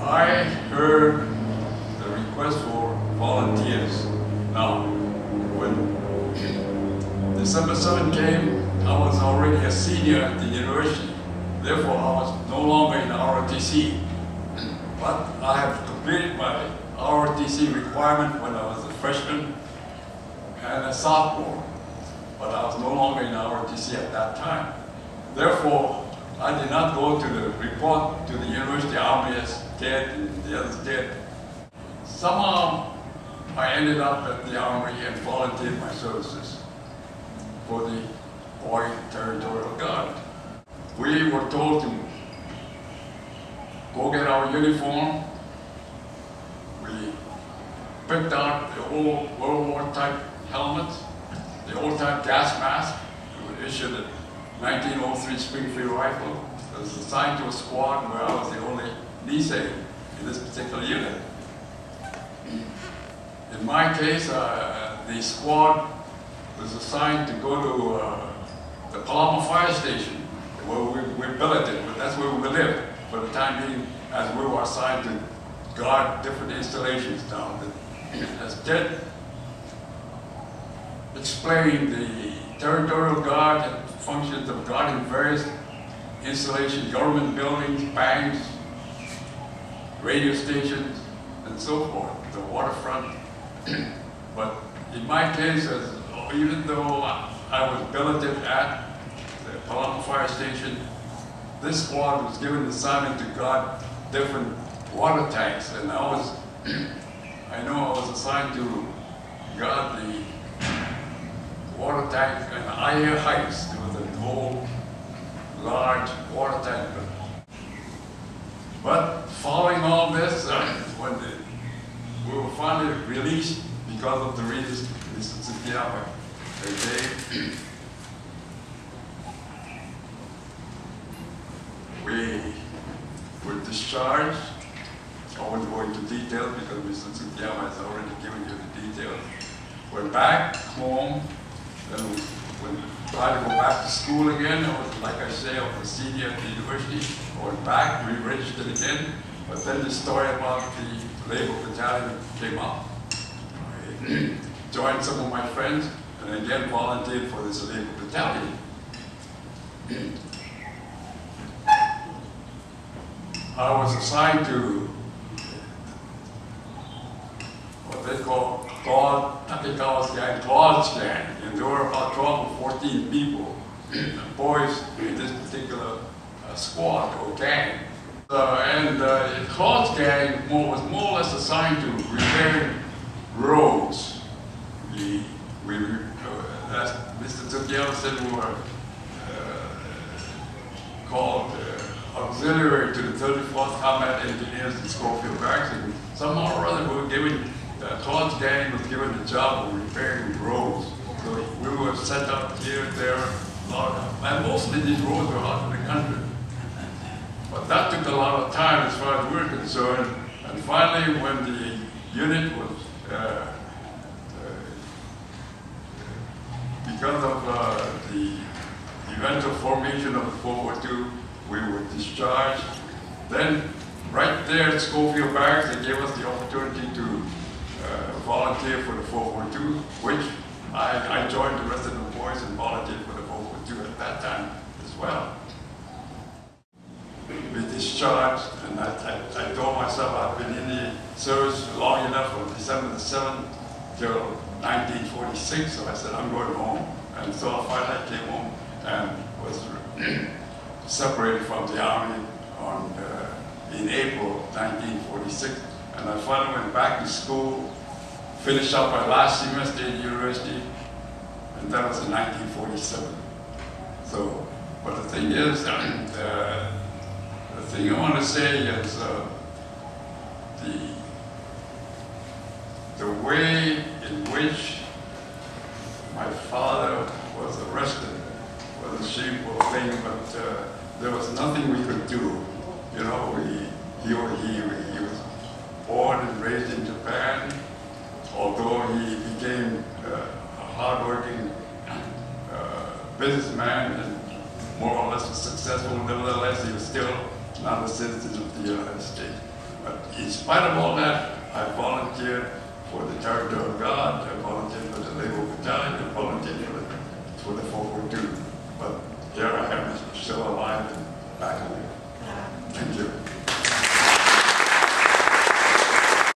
I heard the request for volunteers. Now, when December 7 came, I was already a senior at the university. Therefore, I was no longer in ROTC. But I have completed my ROTC requirement when I was a freshman and a sophomore. But I was no longer in ROTC at that time. Therefore, I did not go to the report to the University Army as Ted and the others did. Somehow, I ended up at the Army and volunteered my services for the Hawaii Territorial Guard. We were told to go get our uniform. We picked out the old World War type helmets, the old type gas mask. We were issued a 1903 Springfield rifle. I was assigned to a squad where I was the only Nisei in this particular unit. In my case, the squad was assigned to go to the Palama Fire Station, where we billeted, but that's where we lived for the time being, as we were assigned to guard different installations down there. As Ted explained, the Territorial Guard had functions of guarding various installations, government buildings, banks, radio stations, and so forth, the waterfront. But in my case, even though I was billeted at the Palama Fire Station, this squad was given the assignment to guard different water tanks, and I know I was assigned to guard the water tank in Aya Heights. There was an old, large water tank. But following all this, when we were finally released because of the reasons Mr. Tsukiyama gave, we were discharged. I won't go into details because Mr. Tsukiyama has already given you the details. We're back home. Then we tried to go back to school again. I was, like I say, I was a senior at the university. I went back, re-registered again. But then the story about the Labor Battalion came up. I joined some of my friends and again volunteered for this Labor Battalion. I was assigned to what they call Takekawa's gang, Claude's gang, and there were about 12 or 14 people, boys in this particular squad or gang. Claude's gang was more or less assigned to repairing roads. As Mr. Tsukiyama said, we were called auxiliary to the 34th Combat Engineers in Schofield Barracks, and somehow or other we were given, Claude's gang was given the job of repairing roads. So we were sent out here, there, and mostly these roads were out in the country. But that took a lot of time as far as we were concerned, and finally when the unit was, because of the eventual formation of the 442, we were discharged. Then, right there at Schofield Barracks, they gave us the opportunity to volunteer for the 442, which I joined the rest of the boys and volunteered for the 442 at that time as well. We discharged, and I told myself I've been in the service long enough from December the 7th till 1946, so I said, I'm going home. And so I finally came home and was separated from the Army in April 1946. And I finally went back to school, finished up my last semester in university, and that was in 1947. So, but the thing is, the thing I want to say is the way in which my father was arrested was a shameful thing, but there was nothing we could do. You know, he was born and raised in Japan, although he became a hardworking businessman and more or less was successful. Nevertheless, he was still not a citizen of the United States. But in spite of all that, I volunteered for the Territorial Guard. I